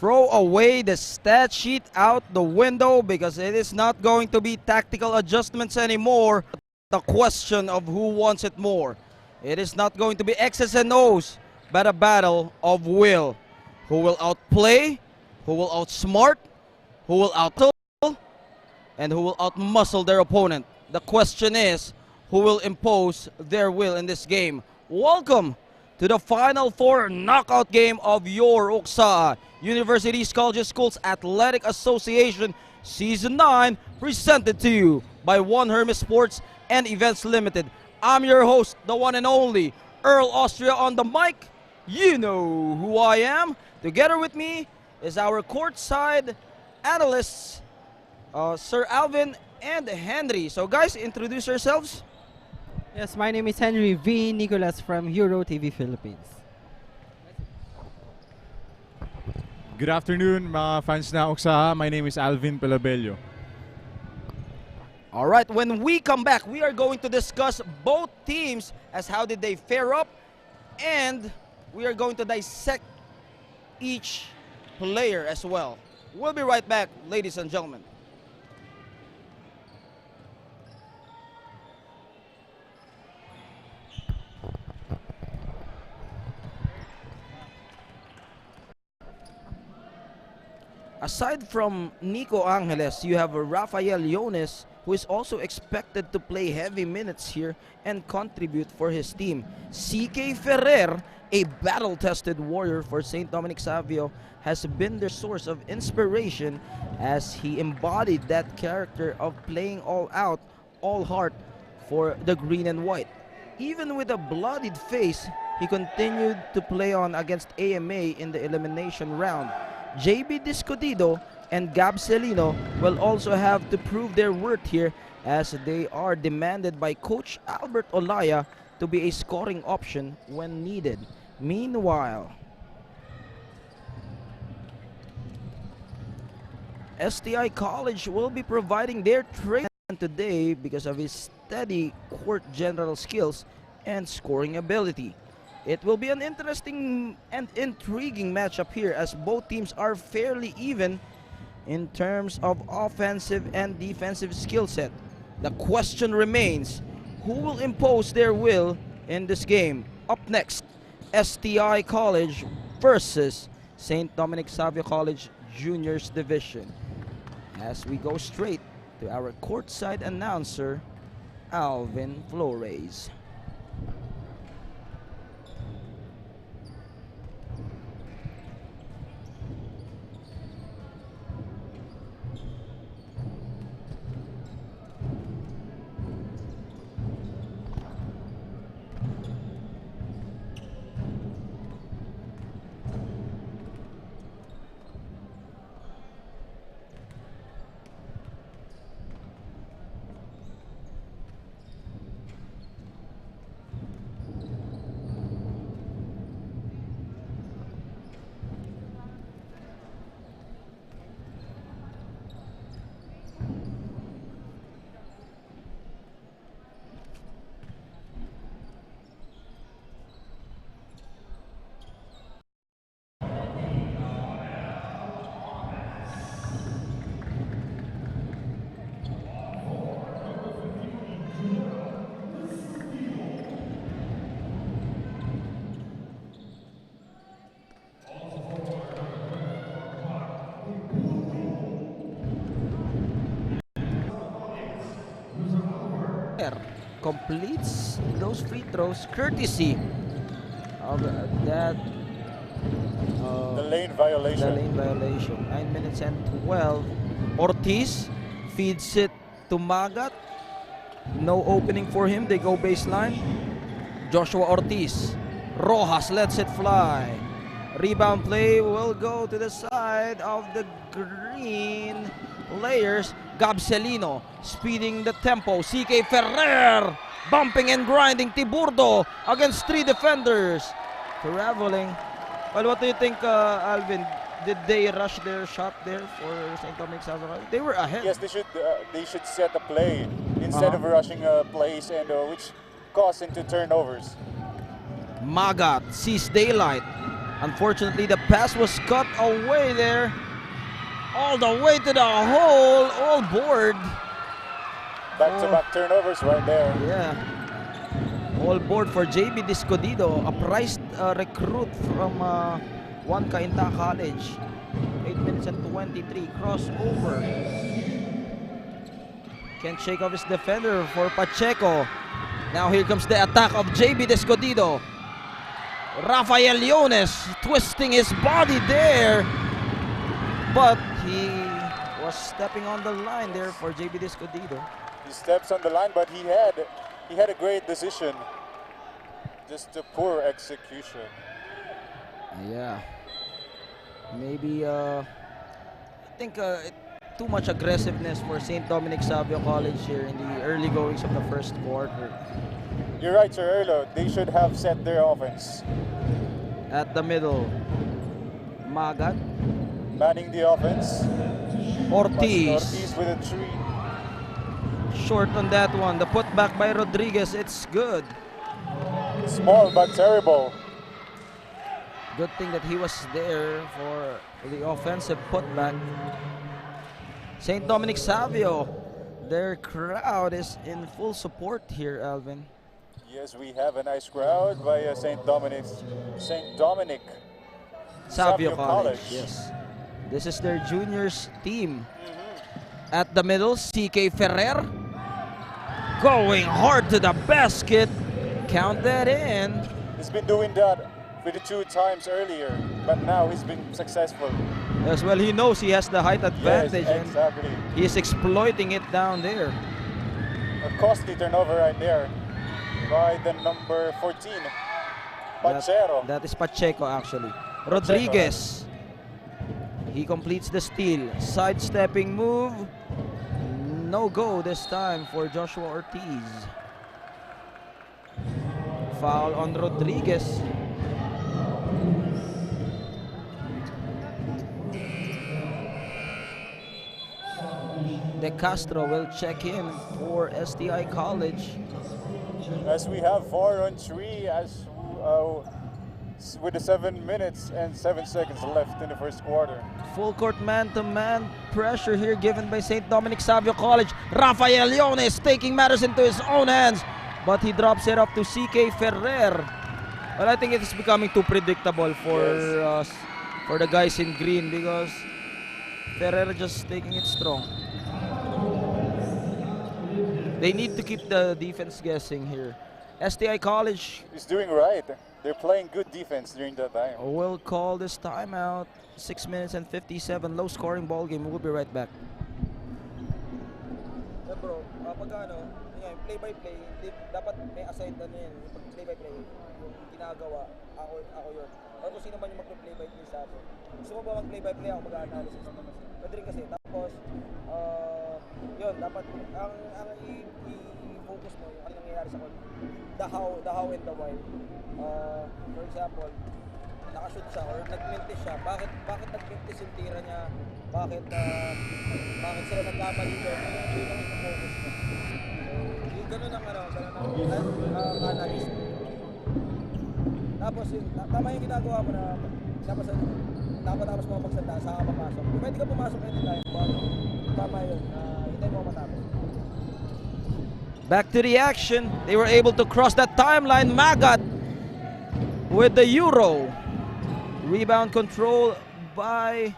throw away the stat sheet out the window because it is not going to be tactical adjustments anymore. The question of who wants it more. It is not going to be X's and O's, but a battle of will. Who will outplay, who will outsmart, who will out-muscle, and who will outmuscle their opponent. The question is, who will impose their will in this game? Welcome to the Final Four knockout game of your UKSA Universities, Colleges, Schools Athletic Association Season 9, presented to you by One Hermes Sports and Events Limited. I'm your host, the one and only Earl Austria on the mic. You know who I am. Together with me is our courtside analysts, Sir Alvin and Henry. So guys, introduce yourselves. Yes, my name is Henry V. Nicolas from Euro TV Philippines. Good afternoon mga fans na UKSA. My name is Alvin Pelabello. All right, when we come back, we are going to discuss both teams as how did they fare up, and we are going to dissect each player as well. We'll be right back, ladies and gentlemen. Aside from Nico Angeles, you have Rafael Yones, who is also expected to play heavy minutes here and contribute for his team. CK Ferrer, a battle-tested warrior for St. Dominic Savio, has been their source of inspiration as he embodied that character of playing all out, all heart for the green and white. Even with a bloodied face, he continued to play on against AMA in the elimination round. JB Discodido and Gab Celino will also have to prove their worth here as they are demanded by Coach Albert Olaya to be a scoring option when needed. Meanwhile, STI College will be providing their training today because of his steady court general skills and scoring ability. It will be an interesting and intriguing matchup here as both teams are fairly even in terms of offensive and defensive skill set. The question remains, who will impose their will in this game? Up next, STI College versus St. Dominic Savio College Juniors Division. As we go straight to our courtside announcer, Alvin Flores. Completes those free throws courtesy of that the lane violation. 9 minutes and 12. Ortiz feeds it to Magat. No opening for him. They go baseline. Joshua Ortiz. Rojas lets it fly. Rebound play will go to the side of the green players. Gabcelino speeding the tempo. CK Ferrer bumping and grinding. Tiburdo against three defenders. Traveling. Well, what do you think, Alvin? Did they rush their shot there for St. Dominic Savio? They were ahead. Yes, they should set a play instead of rushing plays, and which caused into turnovers. Magat sees daylight. Unfortunately, the pass was cut away there. All the way to the hole, all board. Back-to-back turnovers right there. Yeah. All board for JB Discodido, a prized recruit from Juan Cainta College. 8 minutes and 23, crossover. Can't shake off his defender for Pacheco. Now here comes the attack of JB Discodido. Rafael Leones twisting his body there. But he was stepping on the line there for JB Discodido. He steps on the line, but he had a great decision. Just a poor execution. Yeah. Maybe I think too much aggressiveness for St. Dominic Savio College here in the early goings of the first quarter. You're right, Sir Erlo. They should have set their offense. At the middle, Magat, Manning the offense. Ortiz, Ortiz with a three. short on that one. The putback by Rodriguez, it's good. Small but terrible. Good thing that he was there for the offensive putback. St. Dominic Savio, their crowd is in full support here, Alvin. Yes, we have a nice crowd by St. Dominic Savio College, yes. This is their juniors team. At the middle, CK Ferrer going hard to the basket. Count that in. He's been doing that 52 times earlier, but now he's been successful. As well, he knows he has the height advantage. Yes, exactly. And he is exploiting it down there. A costly turnover right there by the number 14, Pachero. That is Pacheco actually. Rodriguez. He completes the steal. Sidestepping move. No go this time for Joshua Ortiz. Foul on Rodriguez. De Castro will check in for STI College. As we have 4 on 3 with the 7 minutes and 7 seconds left in the first quarter. Full court man-to-man pressure here given by St. Dominic Savio College. Rafael Leones taking matters into his own hands, but he drops it off to CK Ferrer. Well, I think it is becoming too predictable for the guys in green because Ferrer just taking it strong. They need to keep the defense guessing here. STI College He's doing right. They're playing good defense during that time. will call this timeout. 6 minutes and 57, low scoring ball game. We'll be right back. Bro, pag play-by-play, dapat may assigned ano yan, yung play-by-play, yung ginagawa, ako yun. Or kung sino man yung mag-play-by-play sa atin. Gusto mo ba mag-play-by-play, ako mag-analysis. Pwede rin kasi, tapos, yun, dapat, ang i-focus mo, yung ano nangyayari sa court, the how and the why. For example, nakashoot siya or nag-mintis siya. Bakit nag-mintis yung tira niya? Bakit sila nagkamali doon? Yun ang i-focus mo. So, yung ganun ang analyst. Tapos, tama yung ginagawa mo na tapos mo magsanda, saka papasok. Pwede ka pumasok anytime, but tama yun. Hindi mo matapos. Back to the action. They were able to cross that timeline. Magat with the Euro. Rebound control by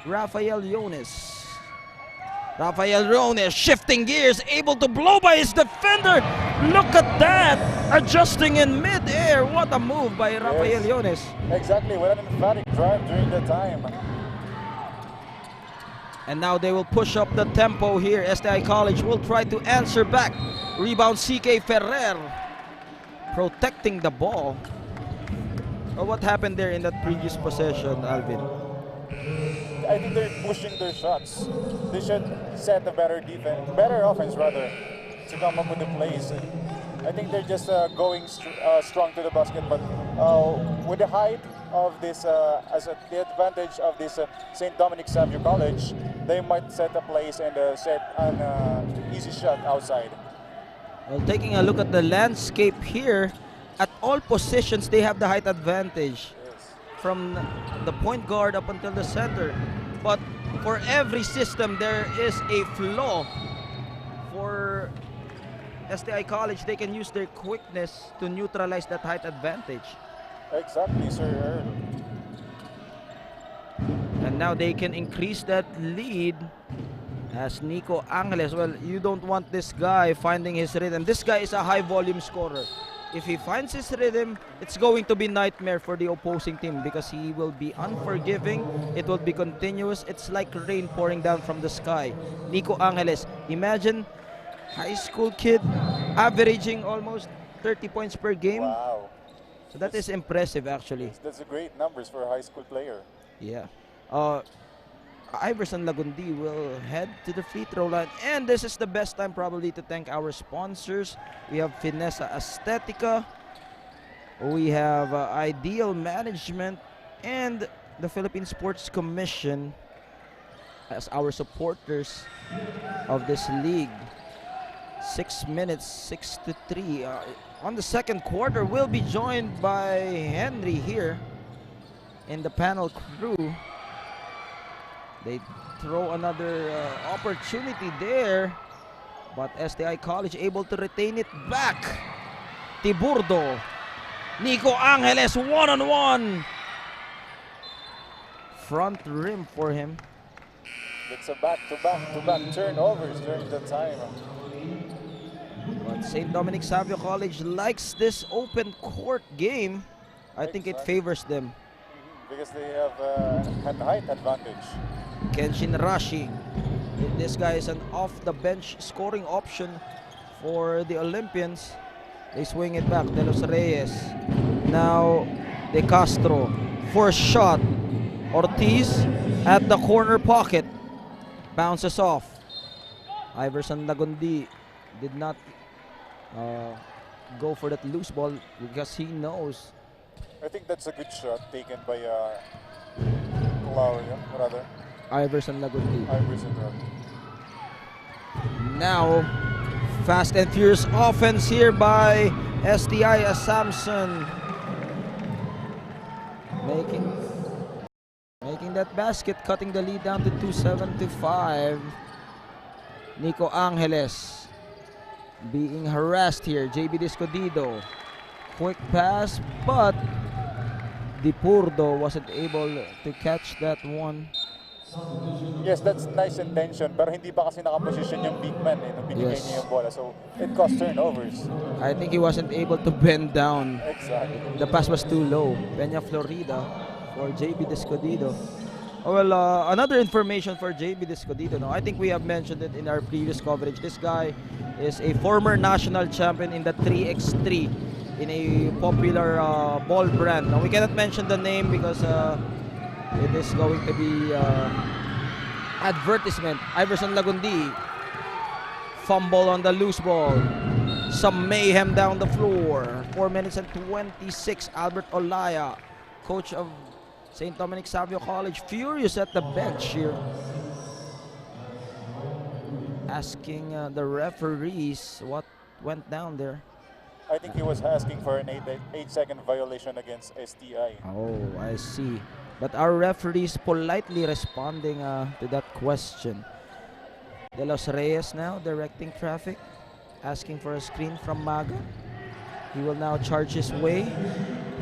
Rafael Leones. Rafael Leones shifting gears, able to blow by his defender. Look at that! Adjusting in mid-air. What a move by Rafael Leones. Exactly, what an emphatic drive during that time. And now they will push up the tempo here. STI College will try to answer back. Rebound CK Ferrer. Protecting the ball. Or what happened there in that previous possession, Alvin? I think they're pushing their shots. They should set a better offense rather, to come up with the plays. I think they're just going strong to the basket, but with the height of this, the advantage of this St. Dominic Savio College, they might set a place and set an easy shot outside. Well, taking a look at the landscape here, at all positions they have the height advantage. Yes. from the point guard up until the center. But for every system, there is a flaw. For STI College, they can use their quickness to neutralize that height advantage. Exactly, Sir Earl. And now they can increase that lead as Nico Angeles. Well, you don't want this guy finding his rhythm. This guy is a high volume scorer. If he finds his rhythm, it's going to be nightmare for the opposing team because he will be unforgiving. It will be continuous. It's like rain pouring down from the sky. Nico Angeles, imagine high school kid averaging almost 30 points per game. Wow. So that is impressive actually. That's a great numbers for a high school player. Yeah. Iverson Lagundi will head to the free throw line, and this is the best time probably to thank our sponsors. We have Finessa Estetica, we have Ideal Management, and the Philippine Sports Commission as our supporters of this league. 6 minutes, 6-3. On the second quarter, we'll be joined by Henry here in the panel crew. They throw another opportunity there, but STI College able to retain it back. Tiburdo, Nico Angeles, one-on-one. Front rim for him. It's a back-to-back turnovers during the time. But St. Dominic Savio College likes this open court game. I think it favors them. Because they have an height advantage. Kenshin rushing. This guy is an off-the-bench scoring option for the Olympians. They swing it back. De Los Reyes. Now De Castro for a shot. Ortiz at the corner pocket. Bounces off. Iverson Lagundi did not go for that loose ball because he knows. I think that's a good shot taken by Claudio, rather. Iverson Lagundi. Iverson, rather. Now, fast and furious offense here by STI as Samson making that basket, cutting the lead down to 2-7-5. Nico Angeles being harassed here. JB Discodido, quick pass, but Dipurdo wasn't able to catch that one. Yes, that's nice intention, pero hindi pa kasi nakaposition yung big man nung binigay niya yung bola. So, it caused turnovers. I think he wasn't able to bend down. Exactly. The pass was too low. Peña Florida for JB Discodido. Oh, well, another information for JB Discodido. No? I think we have mentioned it in our previous coverage. This guy is a former national champion in the 3x3 in a popular ball brand. Now, we cannot mention the name because it is going to be advertisement. Iverson Lagundi, fumble on the loose ball. Some mayhem down the floor. 4 minutes and 26. Albert Olaya, coach of St. Dominic Savio College, furious at the bench here. Asking the referees what went down there. I think he was asking for an 8-second violation against STI. Oh, I see. But our referees politely responding to that question. De Los Reyes now directing traffic, asking for a screen from Maga. He will now charge his way.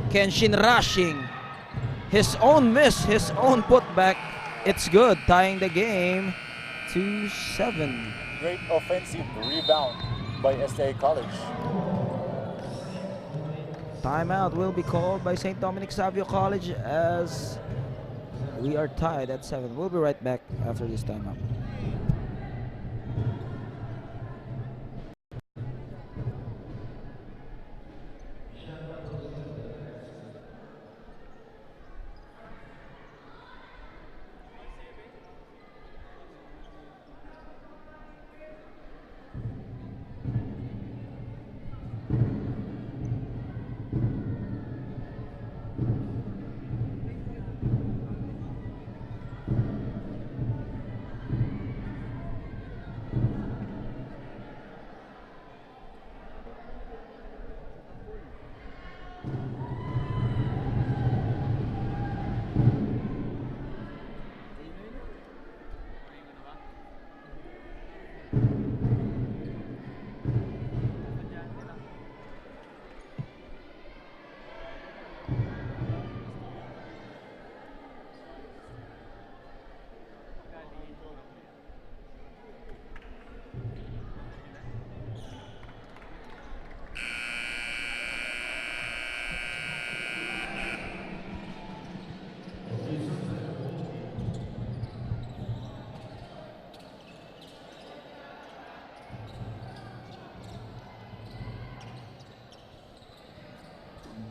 Kenshin rushing. His own miss, his own putback. It's good, tying the game 2-7. Great offensive rebound by STI College. Timeout will be called by St. Dominic Savio College as we are tied at 7. We'll be right back after this timeout.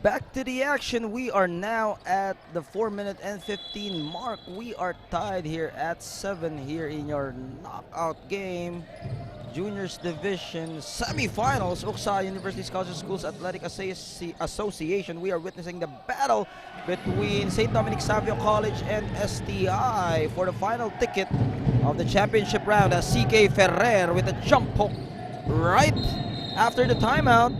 back to the action. We are now at the 4-minute and 15 mark. We are tied here at 7 here in your knockout game. Juniors Division semifinals, Uksa University Scholarship Schools Athletic Association. We are witnessing the battle between St. Dominic Savio College and STI for the final ticket of the championship round, as CK Ferrer with a jump hook right after the timeout.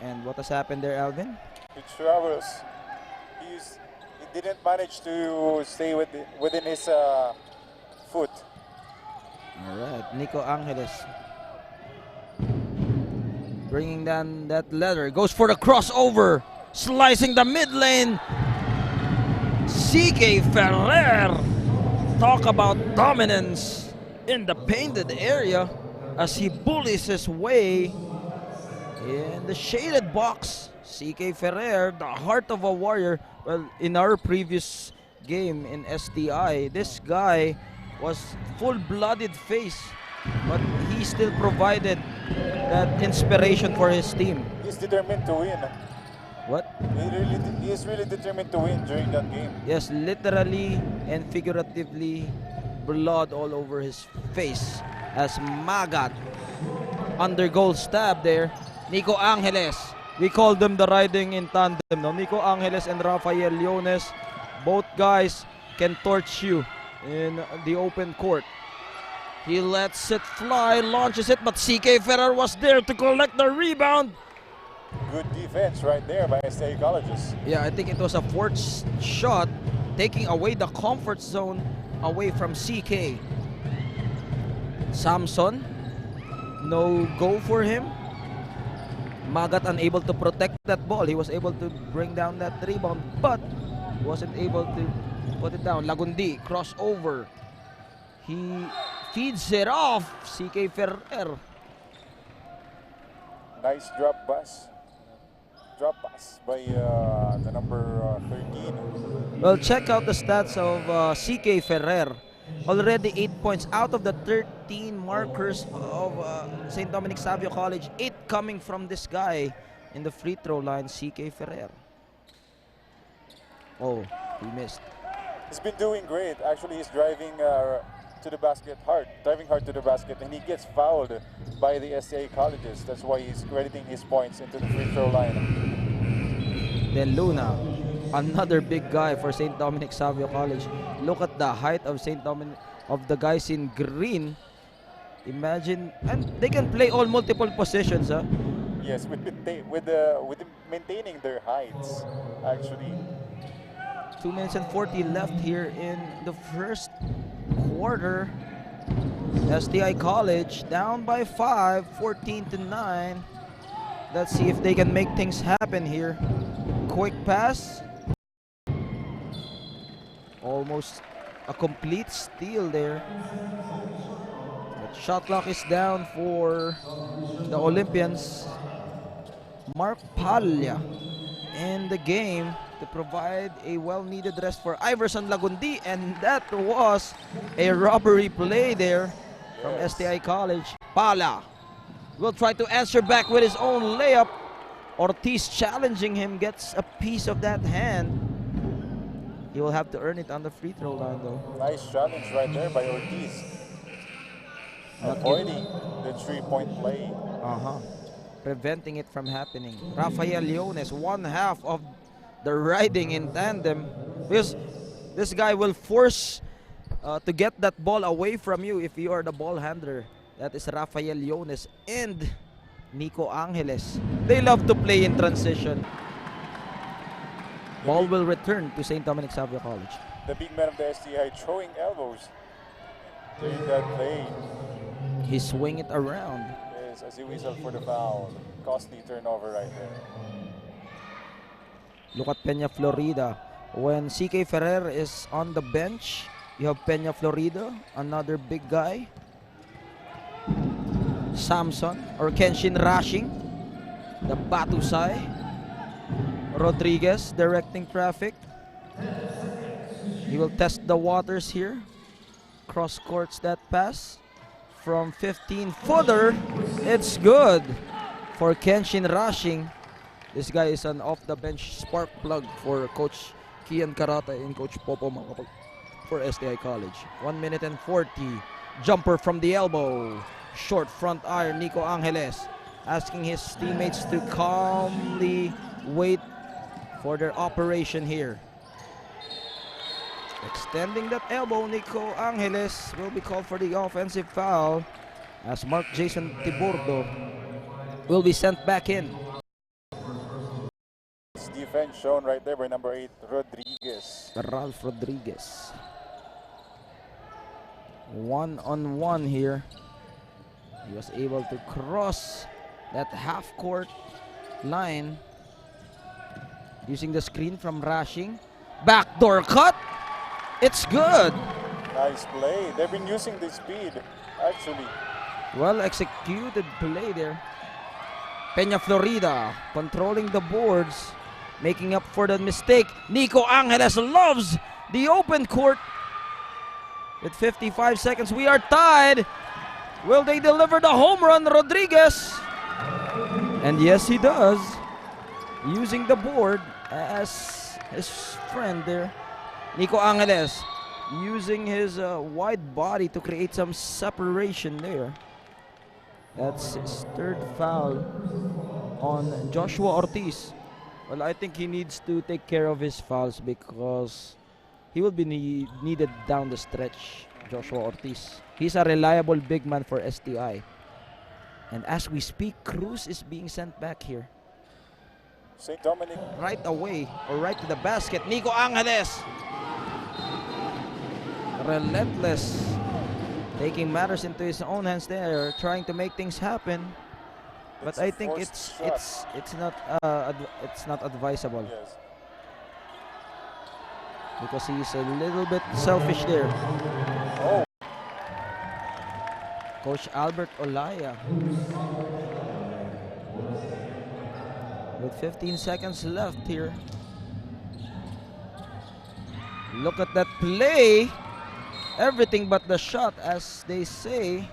And what has happened there, Alvin? He travels. He didn't manage to stay within his foot. All right, Nico Angeles bringing down that leather, goes for the crossover, slicing the mid lane. CK Ferrer, talk about dominance in the painted area as he bullies his way in the shaded box. CK Ferrer, the heart of a warrior. Well, in our previous game in STI, this guy was full-blooded face, but he still provided that inspiration for his team. He's determined to win. What? He is really determined to win during that game. Yes, literally and figuratively, blood all over his face as Magat under goal stab there. Nico Angeles, we call them the riding in tandem, no? Nico Angeles and Rafael Leones, both guys can torch you in the open court. He lets it fly, launches it, but CK Ferrer was there to collect the rebound. Good defense right there by STI Colleges. Yeah, I think it was a forced shot, taking away the comfort zone away from CK. Samson, no go for him. Magat unable to protect that ball. He was able to bring down that rebound, but wasn't able to put it down. Lagundi, crossover. He feeds it off. CK Ferrer. Nice drop pass. Drop pass by the number 13. Well, check out the stats of CK Ferrer. Already 8 points out of the 13 markers of St. Dominic Savio College. 8 coming from this guy in the free throw line, CK Ferrer. Oh, he missed. He's been doing great. Actually, he's driving to the basket hard, driving hard to the basket, and he gets fouled by the STI Colleges. That's why he's crediting his points into the free throw line. Then Luna, another big guy for St. Dominic Savio College. Look at the height of St. Dominic, of the guys in green. Imagine, and they can play all multiple positions, huh? Yes, with maintaining their heights, actually. 2 minutes and 40 left here in the first quarter. STI College down by 5, 14-9. Let's see if they can make things happen here. Quick pass. Almost a complete steal there. But shot clock is down for the Olympians. Mark Palya in the game to provide a well-needed rest for Iverson Lagundi, and that was a robbery play there from STI College. Pala will try to answer back with his own layup. Ortiz challenging him, gets a piece of that hand. He will have to earn it on the free throw line though. Nice challenge right there by Ortiz. Avoiding the three-point play. Preventing it from happening. Rafael Leones, one half of the riding in tandem, because this guy will force to get that ball away from you if you are the ball handler. That is Rafael Leones and Nico Angeles. They love to play in transition. Ball will return to St. Dominic Savio College. The big man of the STI throwing elbows during that play. He swing it around. Yes, as he whistled for the foul. Costly turnover right there. Look at Peña Florida. When CK Ferrer is on the bench, you have Peña Florida, another big guy. Samson or Kenshin rushing. The Batusay. Rodriguez directing traffic. He will test the waters here. Cross courts that pass from 15-footer. It's good. for Kenshin rushing. This guy is an off-the-bench spark plug for Coach Kian Karata and Coach Popo Makapag for STI College. 1 minute and 40. Jumper from the elbow. Short front iron, Nico Angeles asking his teammates to calmly wait for their operation here. Extending that elbow, Nico Angeles will be called for the offensive foul as Mark Jason Tiburdo will be sent back in. It's defense shown right there by number 8, Rodriguez. Ralph Rodriguez. 1-on-1 here. He was able to cross that half-court line using the screen from Rashing. Backdoor cut. It's good. Nice play. They've been using the speed, actually. Well executed play there. Peña Florida controlling the boards, making up for the mistake. Nico Angeles loves the open court. With 55 seconds, we are tied. Will they deliver the home run, Rodriguez? And yes, he does. Using the board as his friend there. Nico Angeles using his wide body to create some separation there. That's his third foul on Joshua Ortiz. Well, I think he needs to take care of his fouls because he will be needed down the stretch, Joshua Ortiz. He's a reliable big man for STI. And as we speak, Cruz is being sent back here. St. Dominic. Right away, or right to the basket. Nico Angeles. Relentless. Taking matters into his own hands there, trying to make things happen. But I think it's not advisable. Yes. Because he's a little bit selfish there. Oh, Coach Albert Olaya. With 15 seconds left here. Look at that play. Everything but the shot, as they say.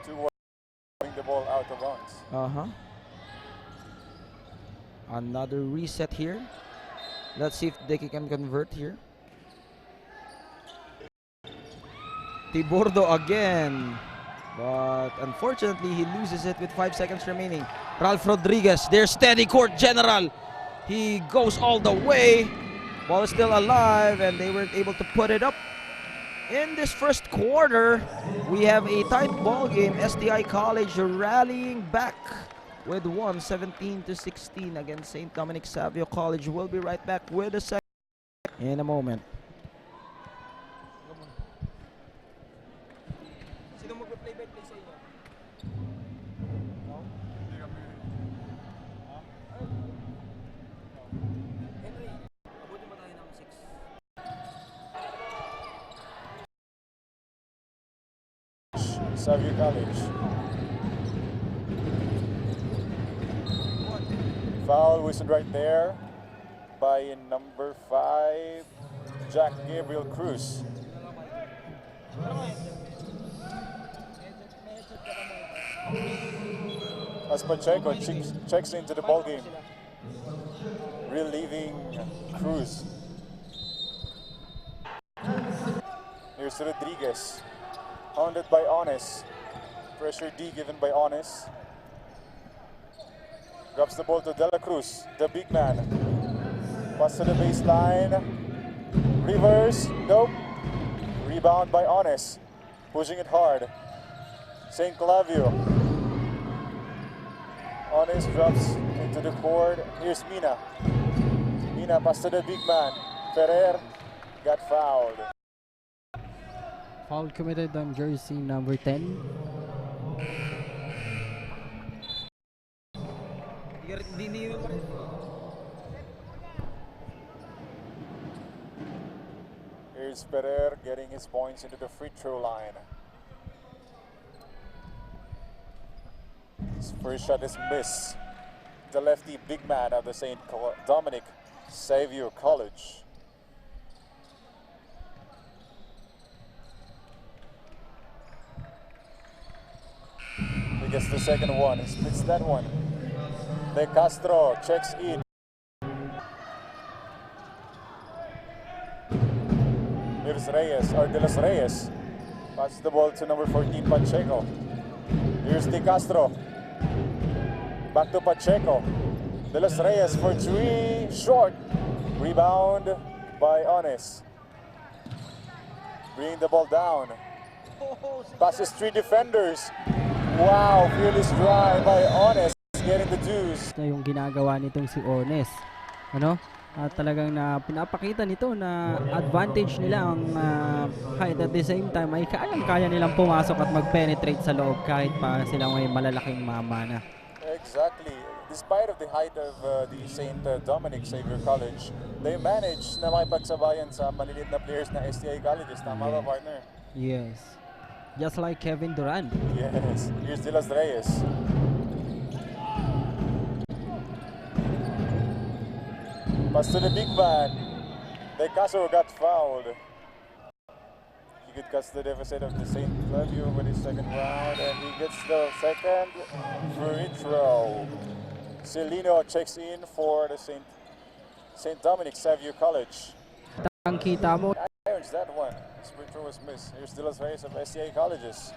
2-1, bring the ball out of bounds. Another reset here. Let's see if they can convert here. Tiburdo again. But unfortunately, he loses it with 5 seconds remaining. Ralph Rodriguez, their steady court general. He goes all the way. Ball is still alive, and they weren't able to put it up. In this first quarter, we have a tight ball game. STI College rallying back with 17-16 against St. Dominic Savio College. We'll be right back with a second in a moment. Savio College. Foul whistled right there by number 5, Jack Gabriel Cruz. As Pacheco checks into the ball game, relieving Cruz. Here's Rodriguez, hounded by Ones. Pressure D given by Ones. Drops the ball to De La Cruz, the big man. Pass to the baseline. Reverse, nope. Rebound by Ones, pushing it hard. St. Clavio. Ones drops into the court. Here's Mina. Mina pass to the big man. Ferrer got fouled. Foul committed on jersey number 10. Here's Ferrer getting his points into the free throw line. His first shot is missed. The lefty big man of the St. Dominic Savio College. and gets the second one and splits that one. De Castro checks in. Here's Reyes, or De Los Reyes. Passes the ball to number 14, Pacheco. Here's De Castro. Back to Pacheco. De Los Reyes for three, short. Rebound by Ones. Bringing the ball down. Passes three defenders. Wow, fearless drive by Ones. Getting the deuce. Na yung ginagawa nitong si Ones. Ano? At talagang na pinapakita nito na advantage nila ang height, at the same time ay kayang-kaya nilang pumasok at mag-penetrate sa loob kahit pa sila may malalaking mamana. Exactly. Despite of the height of the St. Dominic Xavier College, they managed na makipagsabayan sa maliliit na players na STI colleges. Tama ba, partner? Yes. Just like Kevin Durant. Yes. Here's De Los Reyes. Pass to the big man. De Castro got fouled. He could cut the deficit of the St. Value with his second round, and he gets the second free throw. Celino checks in for the St. Dominic Xavier College. Ang kita mo, Irons that one. His free throw was missed. Here's De Los Reyes of SCA colleges.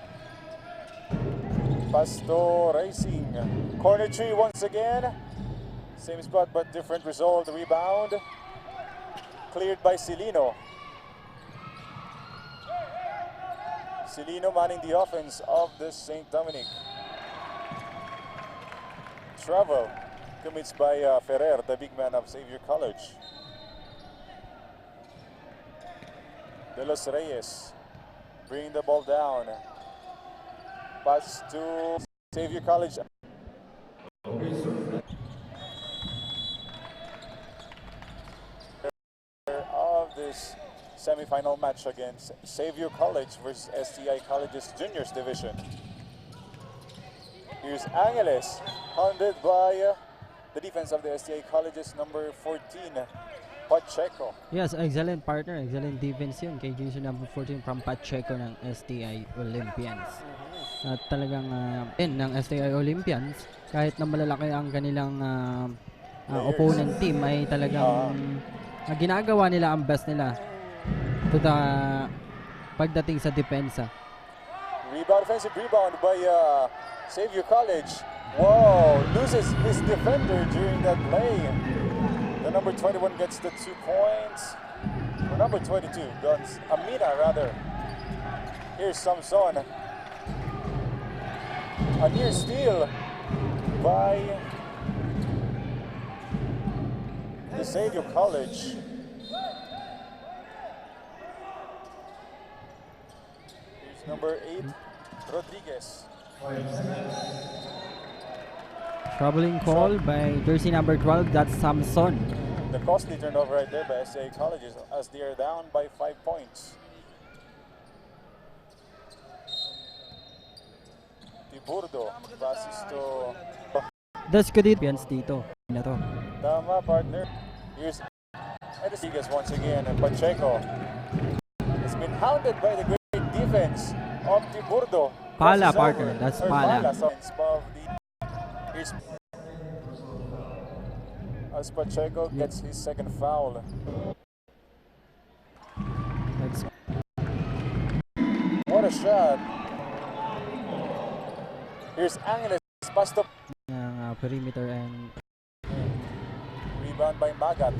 Pasto Racing. Corner three once again. Same spot but different result. Rebound. Cleared by Celino. Celino manning the offense of the St. Dominic. Travel commits by Ferrer, the big man of Xavier College. De Los Reyes bringing the ball down. Pass to Xavier College. Of this semi-final match against Xavier College versus STI College's Juniors Division. Here's Angeles, hounded by the defense of the STI College's number 14, Pacheco. yes, excellent partner, excellent defense yun kay Jason number 14 from Pacheco ng STI Olympians. At talagang ng STI Olympians, kahit na malalaki ang kanilang opponent team, ay talagang ginagawa nila ang best nila to the pagdating sa depensa. Rebound, offensive rebound by Xavier College. Whoa, loses his defender during that play. The number 21 gets the 2 points. The number 22 gets Amina rather. Here's Samson. A near steal by the Xavier College. Here's number 8, Rodriguez. Troubling call by jersey number 12, that's Samson. The costly turnover right there by SCA Colleges as they are down by 5 points. Tiburdo passes to... Das Olympians dito. Na to. Tama, partner. Here's Rodriguez once again, and Pacheco has been hounded by the great defense of Tiburdo. Pala, Crosses partner. over. That's Or Pala. Here's as Pacheco gets his second foul. That's What a shot. Here's Angeles, pass to perimeter and rebound by Magat.